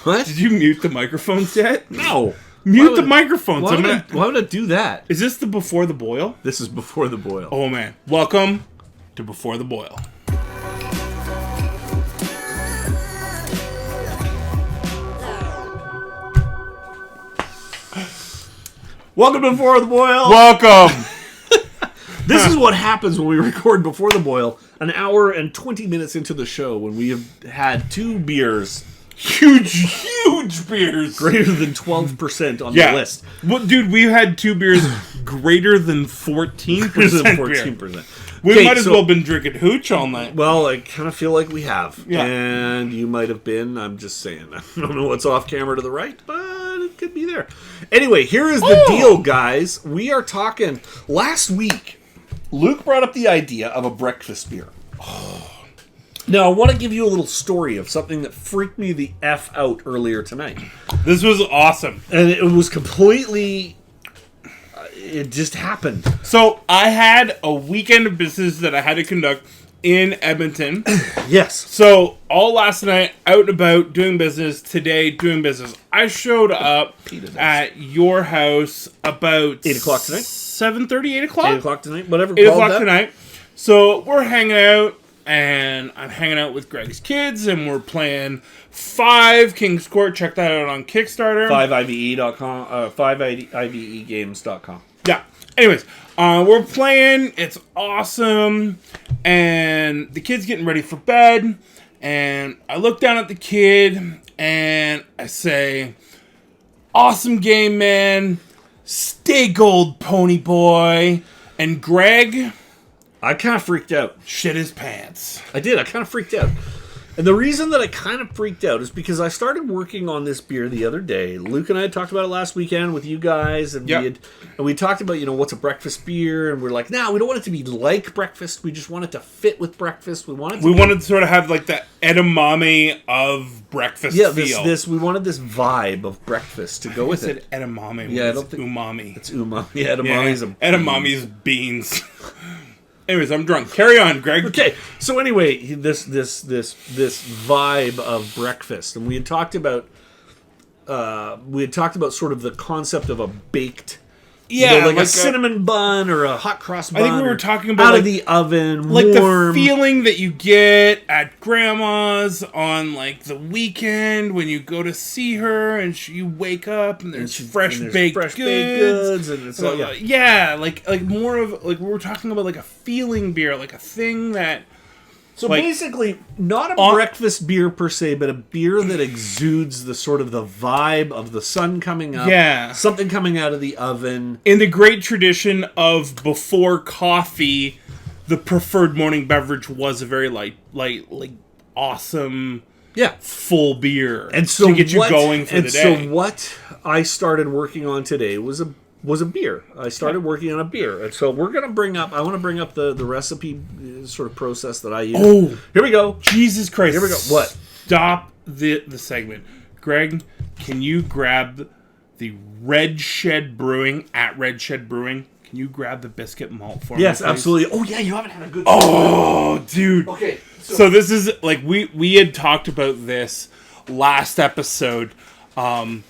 What? Did you mute the microphones yet? No. Mute the microphones. Why would I do that? Is this the Before the Boil? This is Before the Boil. Oh, man. Welcome to Before the Boil. Welcome to Before the Boil. Welcome. This is what happens when we record Before the Boil, an hour and 20 minutes into the show, when we have had two beers. Huge beers. Greater than 12% on the list. Well, dude, we've had two beers greater than 14%. 14%. We might as well have been drinking hooch all night. Well, I kind of feel like we have. Yeah. And you might have been. I'm just saying. I don't know what's off camera to the right, but it could be there. Anyway, here is the deal, guys. We are talking. Last week, Luke brought up the idea of a breakfast beer. Now, I want to give you a little story of something that freaked me the F out earlier tonight. This was awesome. And it was completely... it just happened. So, I had a weekend of business that I had to conduct in Edmonton. Yes. So, all last night, out and about, doing business. Today, doing business. I showed up at your house about... 8 o'clock tonight? 7:30, 8 o'clock? 8 o'clock tonight, whatever. 8 o'clock tonight. So, we're hanging out. And I'm hanging out with Greg's kids, and we're playing 5 King's Court. Check that out on Kickstarter. 5ive.com, 5ivegames.com. Yeah. Anyways, we're playing. It's awesome. And the kid's getting ready for bed. And I look down at the kid, and I say, "Awesome game, man. Stay gold, pony boy." And Greg... I kind of freaked out. shit his pants. I did. I kind of freaked out. And the reason that I kind of freaked out is because I started working on this beer the other day. Luke and I had talked about it last weekend with you guys. And we talked about, what's a breakfast beer. And we're like, nah, we don't want it to be like breakfast. We just want it to fit with breakfast. We wanted to sort of have like the edamame of breakfast feel. We wanted this vibe of breakfast to go with it. I said edamame. Yeah, I it's don't think... umami. It's umami. Yeah, edamame's edamame's beans. Anyways, I'm drunk. Carry on, Greg. Okay, so anyway, this vibe of breakfast, and we had talked about sort of the concept of a baked, like a cinnamon bun or a hot cross bun. I think we were talking about out of the oven, like warm. The feeling that you get at Grandma's on like the weekend when you go to see her, and you wake up and there's fresh baked goods, and it's like more of like we were talking about like a feeling beer, like a thing that. So basically, not a breakfast beer per se, but a beer that exudes the sort of the vibe of the sun coming up. Yeah. Something coming out of the oven. In the great tradition of before coffee, the preferred morning beverage was a very light, like awesome, full beer, and so to get you going for the day. So what I started working on today was a beer. I started working on a beer. And so we're going to bring up, I want to bring up the recipe sort of process that I use. Oh, here we go. Jesus Christ. Here we go. What? Stop the segment. Greg, can you grab the Red Shed Brewing at Red Shed Brewing? Can you grab the Biscuit Malt for me? Yes, absolutely. Oh, yeah, you haven't had a good... Oh, dude. Okay. So this is, like, we had talked about this last episode, and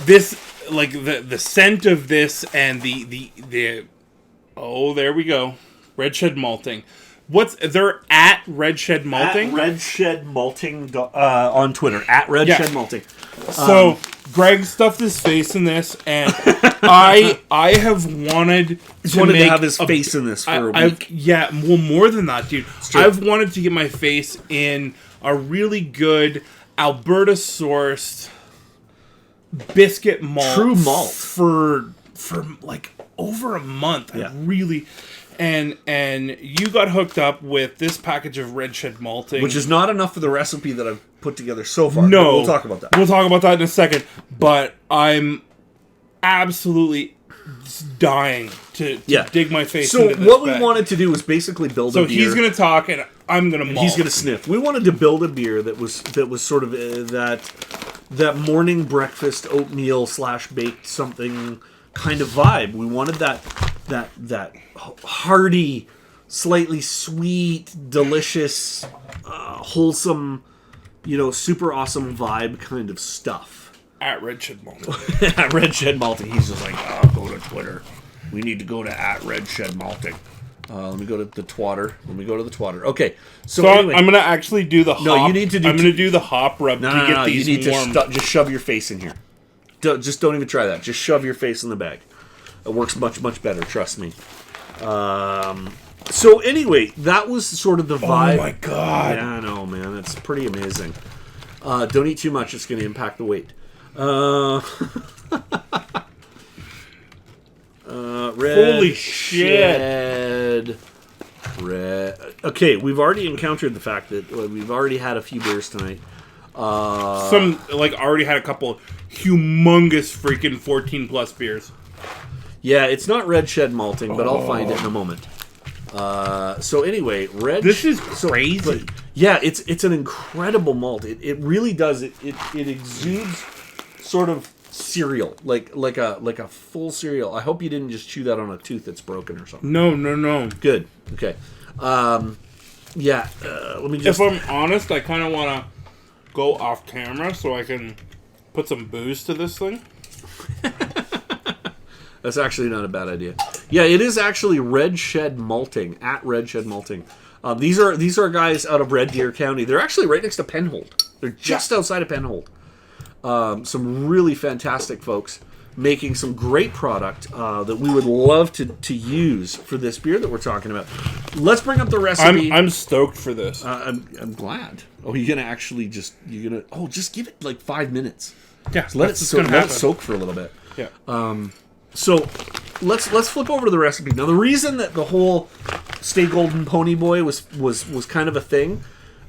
this... like the scent of this and the oh, there we go, Red Shed Malting. They're at Red Shed Malting? At Red Shed Malting on Twitter. At Red Shed Malting. So Greg stuffed his face in this, and I have wanted to have his face in this for a week. More than that, dude. I've wanted to get my face in a really good Alberta sourced Biscuit Malt, true malt, for like over a month. Yeah. I really, and you got hooked up with this package of Red Shed Malting, which is not enough for the recipe that I've put together so far. No, we'll talk about that. We'll talk about that in a second. But I'm absolutely dying to dig my face into this. So what we wanted to do was basically build a beer. So he's going to talk and I'm going to malt. He's going to sniff. We wanted to build a beer that was sort of that morning breakfast oatmeal / baked something kind of vibe. We wanted that hearty, slightly sweet, delicious, wholesome super awesome vibe kind of stuff. At Red Shed Malting. At Red Shed Malting, he's just like, oh, go to Twitter. We need to go to at Red Shed Malting. Let me go to the twatter. Okay, so anyway, I'm gonna actually do the hop. No, you need to do. I'm gonna do the hop rub to get these you need warm. to just shove your face in here. Don't even try that. Just shove your face in the bag. It works much better. Trust me. So anyway, that was sort of the vibe. Oh my god! Yeah, I know, man. It's pretty amazing. Don't eat too much; it's going to impact the weight. Red Holy shit! Okay, we've already encountered the fact that we've already had a few beers tonight. Already had a couple humongous freaking 14+ beers. Yeah, it's not Red Shed Malting, but I'll find it in a moment. So anyway, This is crazy. Yeah, it's an incredible malt. It really does. It exudes sort of cereal, like a full cereal. I hope you didn't just chew that on a tooth that's broken or something. No. Good. Okay. Let me just. If I'm honest, I kind of want to go off camera so I can put some booze to this thing. That's actually not a bad idea. Yeah, it is actually Red Shed Malting, at Red Shed Malting. These are guys out of Red Deer County. They're actually right next to Penhold. They're just outside of Penhold. Some really fantastic folks making some great product that we would love to use for this beer that we're talking about. Let's bring up the recipe. I'm stoked for this. I'm glad. Oh, you're gonna actually just give it like 5 minutes. Yeah, So let it soak for a little bit. Yeah. So let's flip over to the recipe. Now, the reason that the whole Stay Golden Pony Boy was kind of a thing,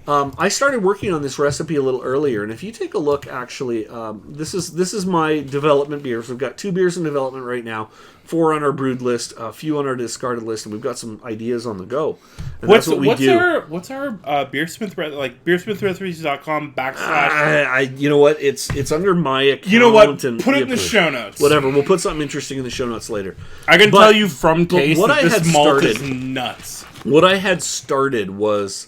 I started working on this recipe a little earlier, and if you take a look, actually, this is my development beers. We've got 2 beers in development right now, 4 on our brewed list, a few on our discarded list, and we've got some ideas on the go. And that's what we do. What's our Beersmith beersmithrecipes.com / You know what? It's under my account. You know what? Put it in the show notes. Whatever. We'll put something interesting in the show notes later. I can tell you from taste what that I this had malt started, is nuts. What I had started was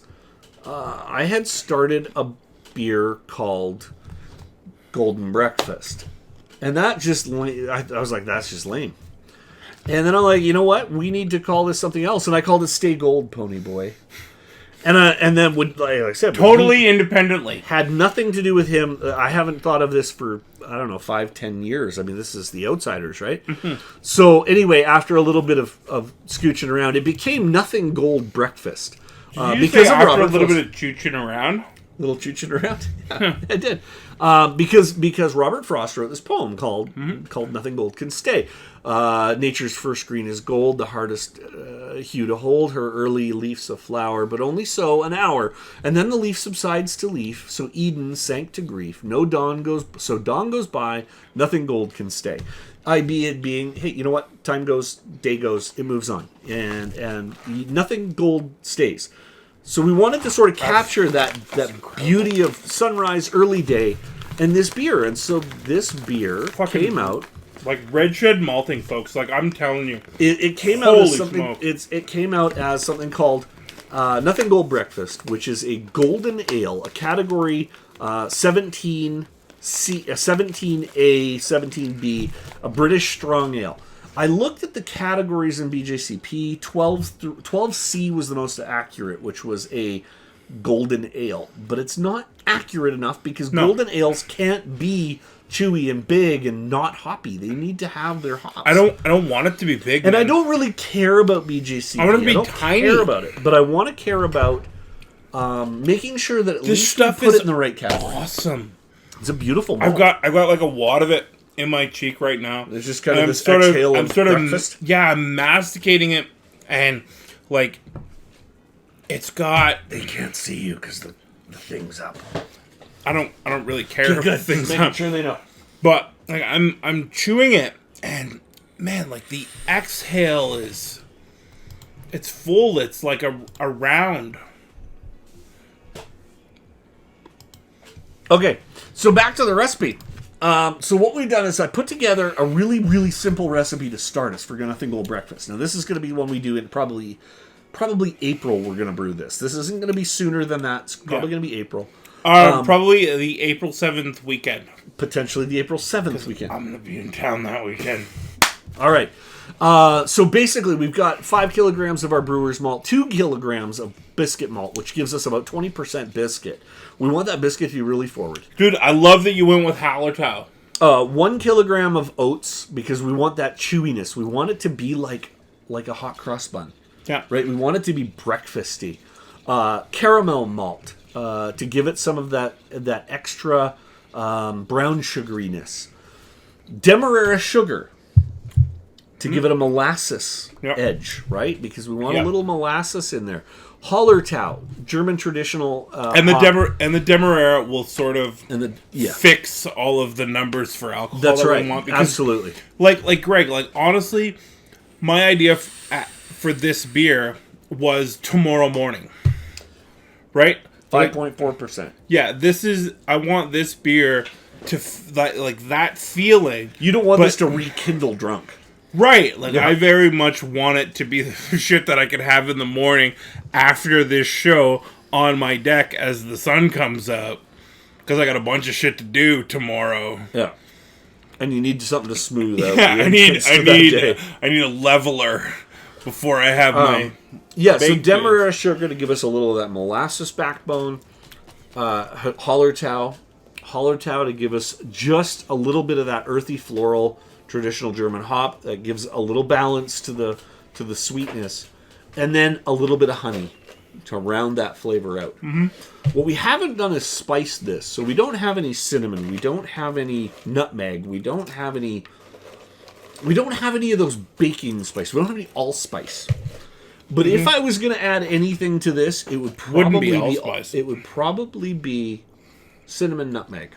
I had started a beer called Golden Breakfast, and that just I was like, that's just lame. And then I'm like, you know what? We need to call this something else, and I called it Stay Gold Pony Boy. And then would, like I said, totally independently, had nothing to do with him. I haven't thought of this for 5-10 years. I mean, this is the Outsiders, right? Mm-hmm. So anyway, after a little bit of scooching around, it became Nothing Gold Breakfast. Because after a little bit of chooching around. Little chooching around? Yeah, I did. Because Robert Frost wrote this poem called Nothing Gold Can Stay. Nature's first green is gold, the hardest hue to hold, her early leaves a flower, but only so an hour, and then the leaf subsides to leaf, so Eden sank to grief. Dawn goes by, nothing gold can stay. It being, hey, you know what? Time goes, day goes, it moves on, and nothing gold stays. So we wanted to sort of capture that beauty of sunrise, early day, and this beer. And so this beer came out like Red Shed Malting, folks. Like, I'm telling you, it came out as something. It came out as something called Nothing Gold Breakfast, which is a golden ale, a category 17C, 17A, 17B, a British strong ale. I looked at the categories in BJCP. 12C was the most accurate, which was a golden ale. But it's not accurate enough because golden ales can't be chewy and big and not hoppy. They need to have their hops. I don't want it to be big. And man, I don't really care about BJCP. I want it to be tiny. Care about it, but I want to care about making sure that at least you put it in the right category. Awesome. It's a beautiful malt. I've got like a wad of it in my cheek right now. There's just kind of this exhale of breakfast. I'm masticating it, and like it's got. They can't see you because the thing's up. I don't really care if the thing's up. Sure they know. But like I'm chewing it, and man, like the exhale it's full. It's like a round. Okay, so back to the recipe. So what we've done is I put together a really, really simple recipe to start us for Nothing Gold Breakfast. Now, this is going to be one we do in probably April. We're going to brew this. This isn't going to be sooner than that. It's probably going to be April. Probably the April 7th weekend. Potentially the April 7th weekend. I'm going to be in town that weekend. All right. So basically, we've got 5 kilograms of our brewer's malt, 2 kilograms of biscuit malt, which gives us about 20% biscuit. We want that biscuit to be really forward. Dude, I love that you went with Hallertau. 1 kilogram of oats, because we want that chewiness. We want it to be like a hot cross bun. Yeah. Right? We want it to be breakfasty. Caramel malt, to give it some of that extra brown sugariness. Demerara sugar, to give it a molasses edge, right? Because we want a little molasses in there. Hallertau, German traditional and the Demerara will sort of fix all of the numbers for alcohol. That's that right. we want because, absolutely. Like Greg, like honestly, my idea for this beer was tomorrow morning. Right? 5.4%. Yeah, I want this beer to like that feeling. You don't want this to rekindle drunk. Right, like I very much want it to be the shit that I could have in the morning after this show on my deck as the sun comes up, because I got a bunch of shit to do tomorrow. Yeah, and you need something to smooth out. Yeah, I need a leveler before I have my So Demerara sugar to give us a little of that molasses backbone. Hallertau to give us just a little bit of that earthy floral traditional German hop that gives a little balance to the sweetness, and then a little bit of honey to round that flavor out. Mm-hmm. What we haven't done is spice this, so we don't have any cinnamon, we don't have any nutmeg, we don't have any of those baking spice, we don't have any allspice. But if I was going to add anything to this, it would probably be allspice. It would probably be cinnamon, nutmeg.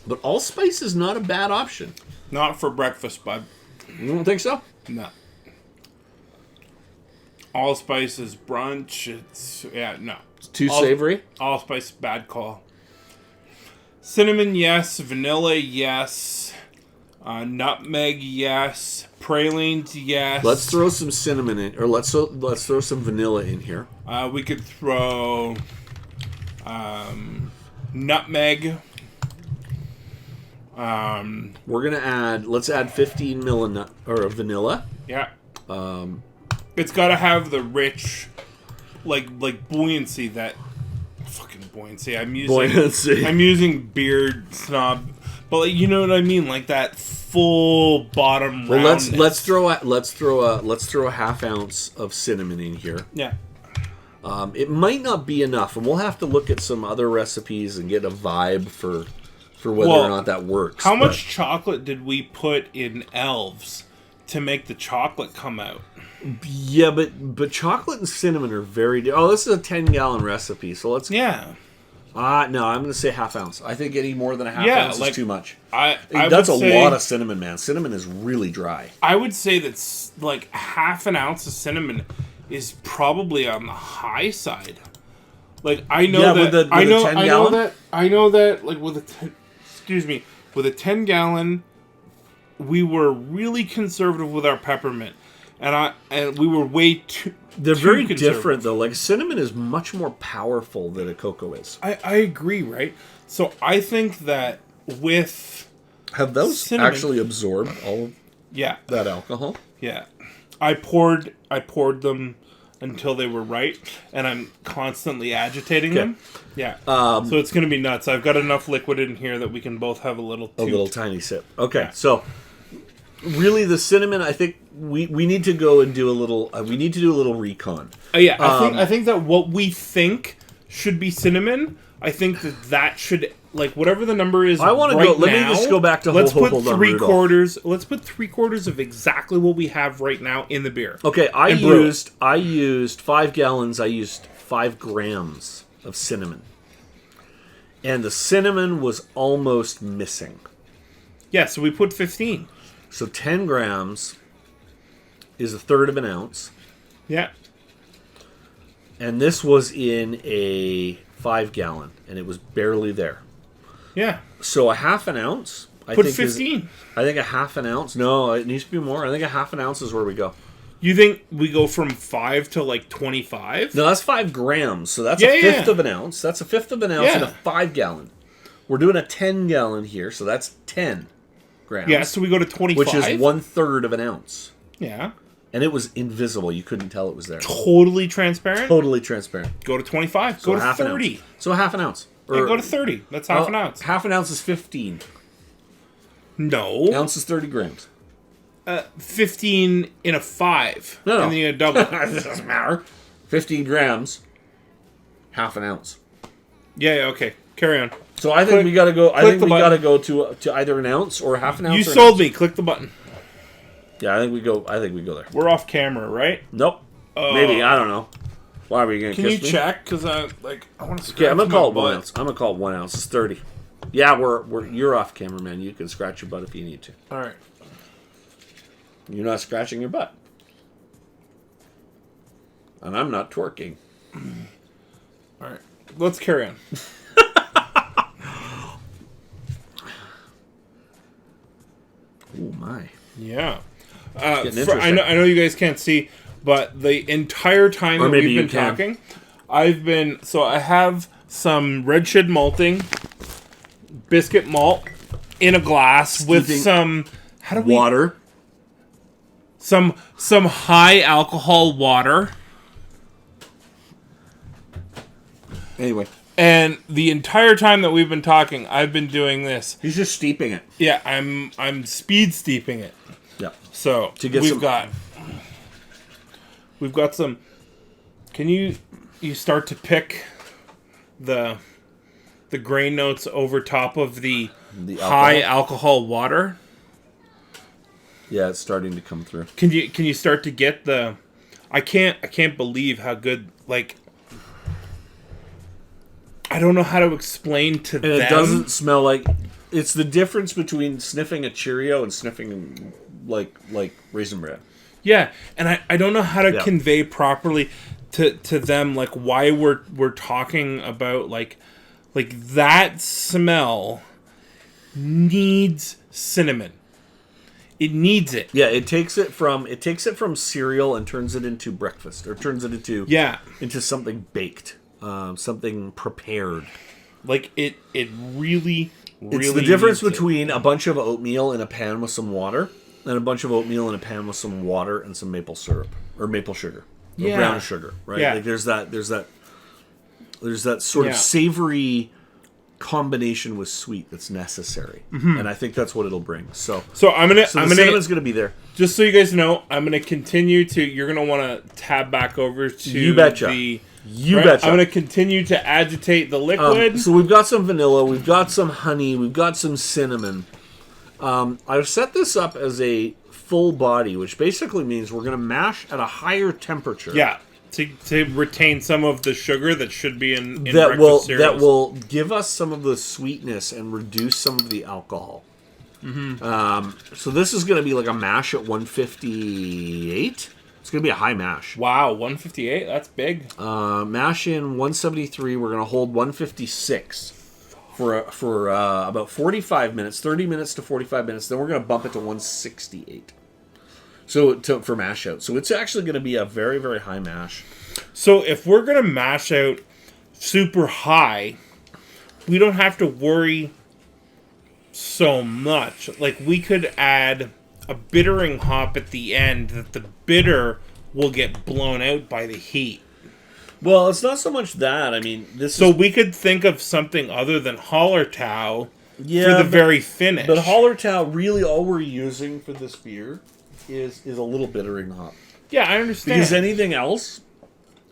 But allspice is not a bad option. Not for breakfast, bud. You don't think so? No. Allspice is brunch. It's too savory. Allspice, bad call. Cinnamon, yes. Vanilla, yes. Nutmeg, yes. Pralines, yes. Let's throw some cinnamon in, or let's throw some vanilla in here. We could throw nutmeg. We're gonna let's add 15 ml of vanilla. Yeah. It's got to have the rich, like buoyancy that fucking buoyancy. I'm using beard snob, but like, you know what I mean, like that full bottom. Well, let's throw a half ounce of cinnamon in here. Yeah. It might not be enough, and we'll have to look at some other recipes and get a vibe for whether or not that works. How much chocolate did we put in Elves to make the chocolate come out? Yeah, but chocolate and cinnamon are very different. Oh, this is a 10-gallon recipe, so let's... Yeah. No, I'm going to say half ounce. I think any more than a half ounce is too much. That's a lot of cinnamon, man. Cinnamon is really dry. I would say that like half an ounce of cinnamon is probably on the high side. Like I know I know that like with a 10-gallon, we were really conservative with our peppermint, and we were way too. They're very different though. Like cinnamon is much more powerful than a cocoa is. I agree, right? So I think that with have those cinnamon actually absorbed all of that alcohol? Yeah. I poured them until they were right, and I'm constantly agitating them. Yeah. So it's going to be nuts. I've got enough liquid in here that we can both have a little tiny sip. Okay. Yeah. So really the cinnamon, I think we need to go and do a little recon. I think that what we think should be cinnamon, I think that should, like, whatever the number is. I want to go. Let me just go back to let's put three quarters. Let's put 3/4 of exactly what we have right now in the beer. Okay, I used 5 gallons. I used 5 grams of cinnamon, and the cinnamon was almost missing. Yeah, so we put 15. So 10 grams is a third of an ounce. Yeah, and this was in a 5-gallon, and it was barely there. Yeah. So a half an ounce. Put 15. I think a half an ounce. No, it needs to be more. I think a half an ounce is where we go. You think we go from 5 to like 25? No, that's 5 grams. So that's a fifth of an ounce. That's a fifth of an ounce in a 5 gallon. We're doing a 10 gallon here, so that's 10 grams. Yeah, so we go to 25. Which is 1/3 of an ounce. Yeah. And it was invisible. You couldn't tell it was there. Totally transparent? Totally transparent. Go to 25. So go to 30. So half an ounce. Yeah, go to 30. That's half an ounce. Half an ounce is 15. No. Ounce is 30 grams. 15 in a 5. No. And then you double. It doesn't matter. 15 grams. Half an ounce. Yeah, okay. Carry on. So I think we got to go. I think we button. got to go to either an ounce or half an ounce. You sold me. Click the button. Yeah, I think we go there. We're off camera, right? Nope. Maybe, I don't know. Why are you going to kiss me? Can you check? Because I want to. Okay, I'm gonna call it 1 ounce. I'm gonna call it 1 ounce. It's 30. Yeah, you're off camera, man. You can scratch your butt if you need to. All right. You're not scratching your butt, and I'm not twerking. All right. Let's carry on. Oh my. Yeah. I know you guys can't see, but the entire time that we've been talking, I have some Red Shed Malting, Biscuit Malt in a glass with some water. Some high alcohol water. Anyway. And the entire time that we've been talking, I've been doing this. He's just steeping it. Yeah, I'm speed steeping it. Yeah. So we've got some. Can you start to pick the grain notes over top of the high alcohol water? Yeah, it's starting to come through. Can you start to get the? I can't believe how good, like. I don't know how to explain to them. It doesn't smell like. It's the difference between sniffing a Cheerio and sniffing like Raisin Bran. Yeah, and I don't know how to convey properly to them like why we're talking about like that smell needs cinnamon. It needs it. Yeah, it takes it from cereal and turns it into breakfast, or turns it into something baked. Something prepared. Like it really it's the difference between a bunch of oatmeal in a pan with some water and a bunch of oatmeal in a pan with some water and some maple syrup or maple sugar or brown sugar, right? Yeah. Like there's that sort of savory combination with sweet that's necessary, and I think that's what it'll bring. So cinnamon's gonna be there. Just so you guys know, I'm gonna continue to. You're gonna want to tab back over to You betcha. I'm going to continue to agitate the liquid. So we've got some vanilla, we've got some honey, we've got some cinnamon. I've set this up as a full body, which basically means we're going to mash at a higher temperature. Yeah, to retain some of the sugar that should be in that cereals. will give us some of the sweetness and reduce some of the alcohol. So this is going to be like a mash at 158. It's going to be a high mash. Wow, 158? That's big. Mash in 173. We're going to hold 156 for about 45 minutes, 30 minutes to 45 minutes. Then we're going to bump it to 168. For mash out. So it's actually going to be a very, very high mash. So if we're going to mash out super high, we don't have to worry so much. Like we could add a bittering hop at the end that the bitter will get blown out by the heat. Well, it's not so much that. I mean, we could think of something other than Hallertau for the very finish. But Hallertau, really all we're using for this beer is a little bittering hop. Yeah, I understand. Because anything else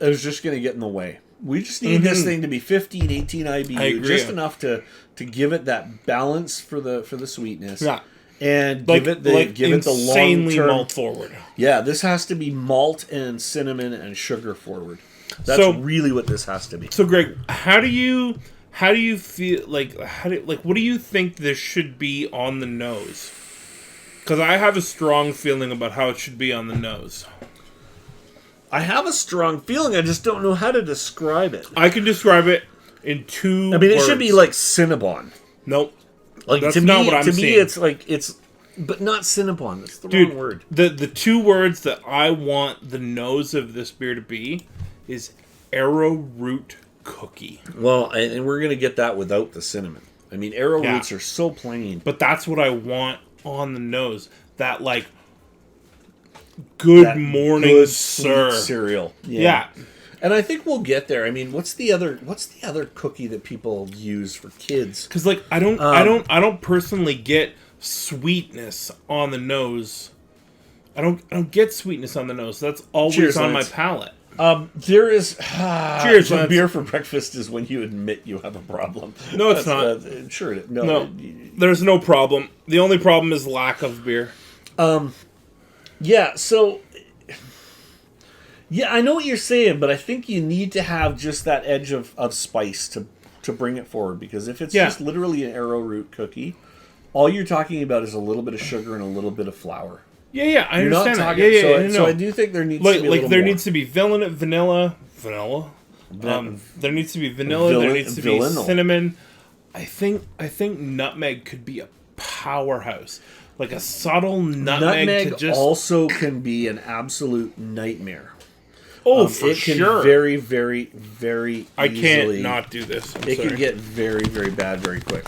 is just going to get in the way. We just need this thing to be 15, 18 IBU, just enough to give it that balance for the sweetness. Yeah. And give it the insanely long-term malt forward. Yeah, this has to be malt and cinnamon and sugar forward. That's really what this has to be. So, Greg, how do you feel what do you think this should be on the nose? Because I have a strong feeling about how it should be on the nose. I have a strong feeling. I just don't know how to describe it. I can describe it in 2 I mean, words. It should be like Cinnabon. Nope. Like That's to not me, what I'm to seeing. me, it's like it's But not Cinnabon. That's the Dude, wrong word. The two words that I want the nose of this beer to be is arrowroot cookie. Well, and we're going to get that without the cinnamon. I mean, arrowroots are so plain. But that's what I want on the nose. That, like, good morning, sir. Cereal. Yeah. And I think we'll get there. I mean, what's the other cookie that people use for kids? Because, like, I don't personally get sweetness on the nose. I don't get sweetness on the nose. That's always on my palate. There is Cheers, Lance. Beer for breakfast is when you admit you have a problem. No, it's not. Sure, No, there's no problem. The only problem is lack of beer. Yeah. So, yeah, I know what you're saying, but I think you need to have just that edge of spice to bring it forward. Because if it's just literally an arrowroot cookie, all you're talking about is a little bit of sugar and a little bit of flour. Yeah, I understand that. So I do think there needs to be a little there more. needs to be vanilla. There needs to be vanilla. There needs to be cinnamon. I think nutmeg could be a powerhouse, like a subtle nutmeg. Nutmeg also can be an absolute nightmare. Oh, for it can sure. Very, very, very. I can't easily, not do this. It can get very, very bad very quick.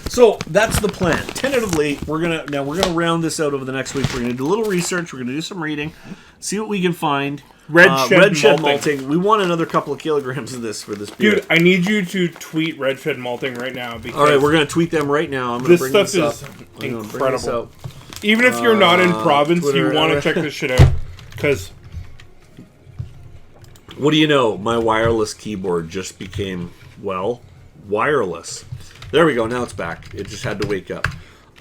So that's the plan. Tentatively, we're gonna round this out over the next week. We're gonna do a little research. We're gonna do some reading, see what we can find. Red Shed Malting. We want another couple of kilograms of this for this beer. Dude, I need you to tweet Red Shed Malting right now. Because all right, we're gonna tweet them right now. I'm gonna this bring stuff this is up. incredible. Even if you're not in province, Twitter, you want to check this shit out. Because what do you know? My wireless keyboard just became wireless. There we go. Now it's back. It just had to wake up.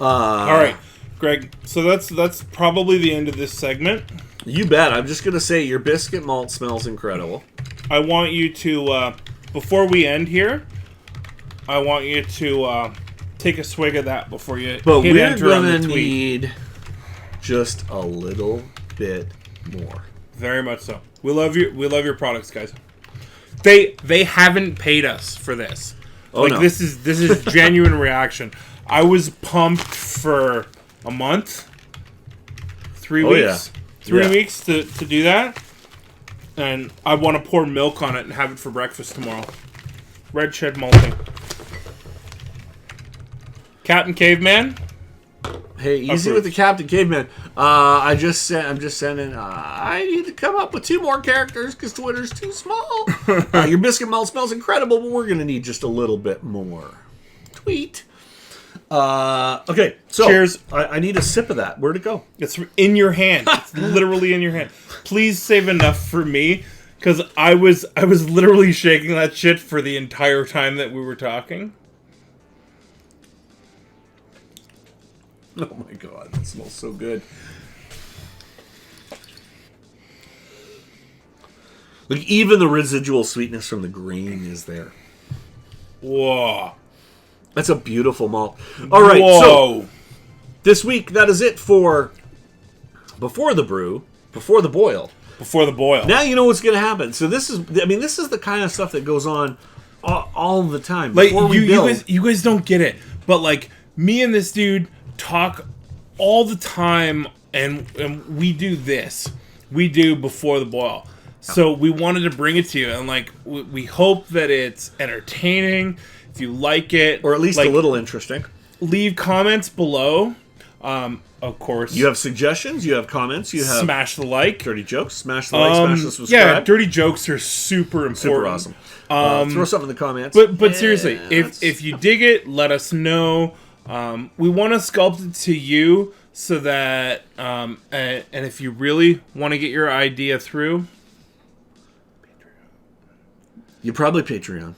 All right, Greg. So that's probably the end of this segment. You bet. I'm just gonna say your biscuit malt smells incredible. I want you to before we end here, I want you to take a swig of that before you but hit we're enter on the gonna tweet. need just a little bit more. Very much so. We love your products, guys. They haven't paid us for this. Oh, like no. this is genuine reaction. I was pumped for a month, 3 weeks, yeah. 3 weeks to do that, and I want to pour milk on it and have it for breakfast tomorrow. Red Shed Malting. Captain Caveman. Hey, easy Approved. with the Captain Caveman. I'm just sending. I need to come up with 2 more characters because Twitter's too small. Your biscuit malt smells incredible, but we're gonna need just a little bit more. Tweet. Okay, so Cheers. I need a sip of that. Where'd it go? It's in your hand. It's literally in your hand. Please save enough for me, because I was literally shaking that shit for the entire time that we were talking. Oh my god, that smells so good. Like, even the residual sweetness from the grain is there. Whoa. That's a beautiful malt. All right, so this week, that is it for Before the Brew, Before the Boil. Before the boil. Now you know what's going to happen. So this is the kind of stuff that goes on all the time. Like, Before we build. you guys don't get it, but like me and this dude talk all the time, and we do this. We do Before the Boil. So we wanted to bring it to you, and like we hope that it's entertaining. If you like it, Or at least like, a little interesting. leave comments below. Of course, You have suggestions, you have comments, you have smash the like. dirty jokes, smash the like, smash the subscribe. Yeah, dirty jokes are super important. Super awesome. Throw something in the comments. But seriously, if you dig it, let us know. We want to sculpt it to you so that, and if you really want to get your idea through, you probably Patreon.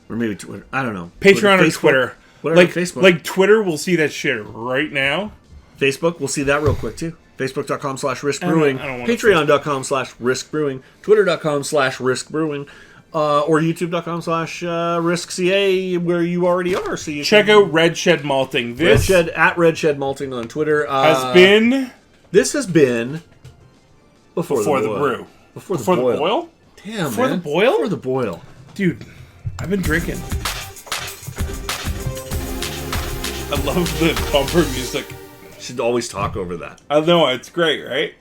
Or maybe Twitter. I don't know. Patreon or Facebook, Twitter. Whatever, like Facebook. Like Twitter will see that shit right now. Facebook, we'll see that real quick too. Facebook.com/Rysk Brewing. I don't want to Patreon.com/Rysk Brewing. Twitter.com/Rysk Brewing. Or YouTube.com/RyskCA, where you already are. So you Check out Red Shed Malting. This Red Shed Malting on Twitter. This has been Before the Boil. Brew. Before the Before Boil. the Boil? Damn, Before man. the Boil? Before the Boil. Dude, I've been drinking. I love the bumper music. Should always talk over that. I know, it's great, right?